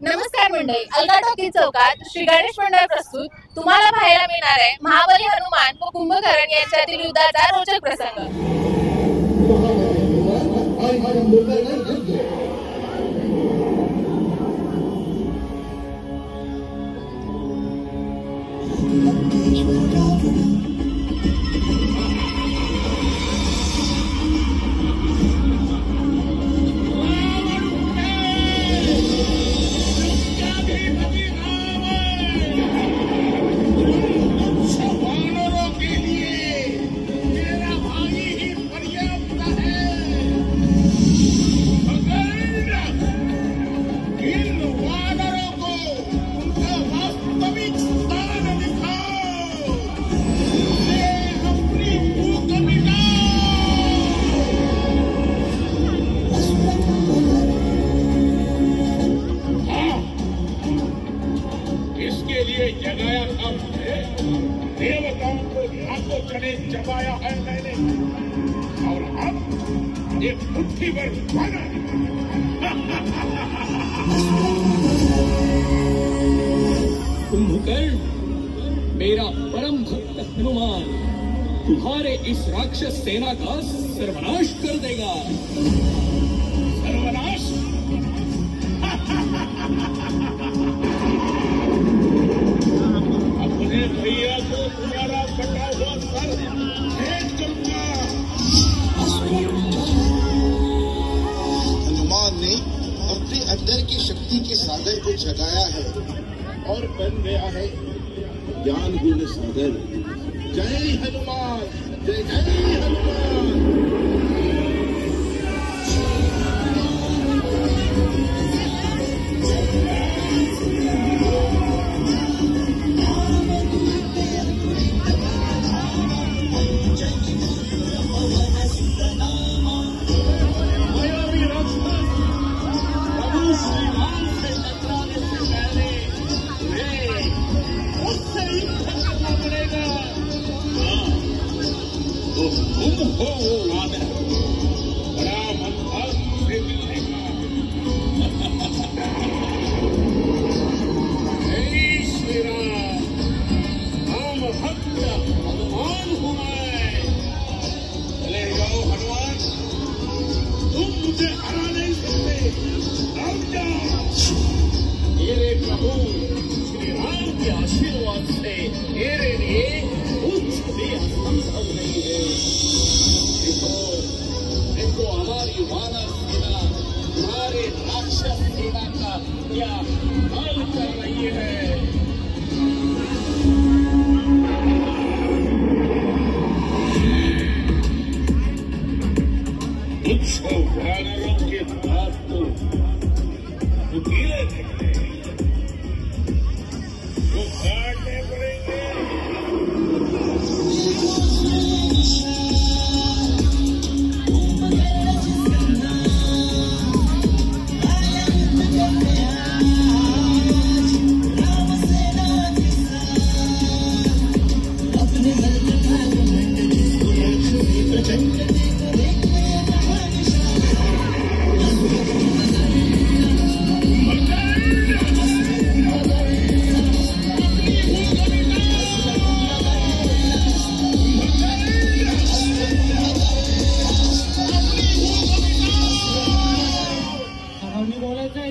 नमस्कार मंडळी, अलका टॉकीज चौकात श्री गणेश मंडळ प्रस्तुत तुम्हाला पाहायला मिळणार आहे महाबली हनुमान व कुंभकर्ण यांच्यातील युद्धाचा रोचक प्रसंग। जगाया था मुझे, देवताओं को लाखों चढ़े चबाया है मैंने, और अब ये मुट्ठी भर खाना। कुंभकर्ण, मेरा परम भक्त हनुमान तुम्हारे इस राक्षस सेना का सर्वनाश कर देगा। सर्वनाश? अपने भैया को तुम्हारा कटा हुआ सर भेंट करूंगा। हनुमान ने अपने अंदर की शक्ति के सागर को जगाया है और बन गया है ज्ञान गुण सागर। जय हनुमान, जय जय हनुमान। तुम हो वो वादा, बड़ा मन था तुमसे मिलने का। जय श्री राम, राम भक्त हनुमान हूँ मैं। चले जाओ हनुमान, तुम मुझे हरा नहीं सकते। लौट जाओ। मेरे प्रभु श्री राम के आशीर्वाद से मेरे लिए कुछ भी असंभव नहीं है। देखो हमारी वानर सेना हमारे राक्षस सेना का क्या हाल कर रही है। कुछ वानरों के हाथ तो नुकीले निकले, वो काटने पड़ेंगे।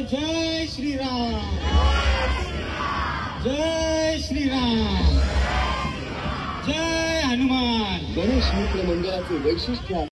जय श्री राम, जय श्री राम, जय हनुमान। गणेश मित्र मंडळाचे वैशिष्ट्य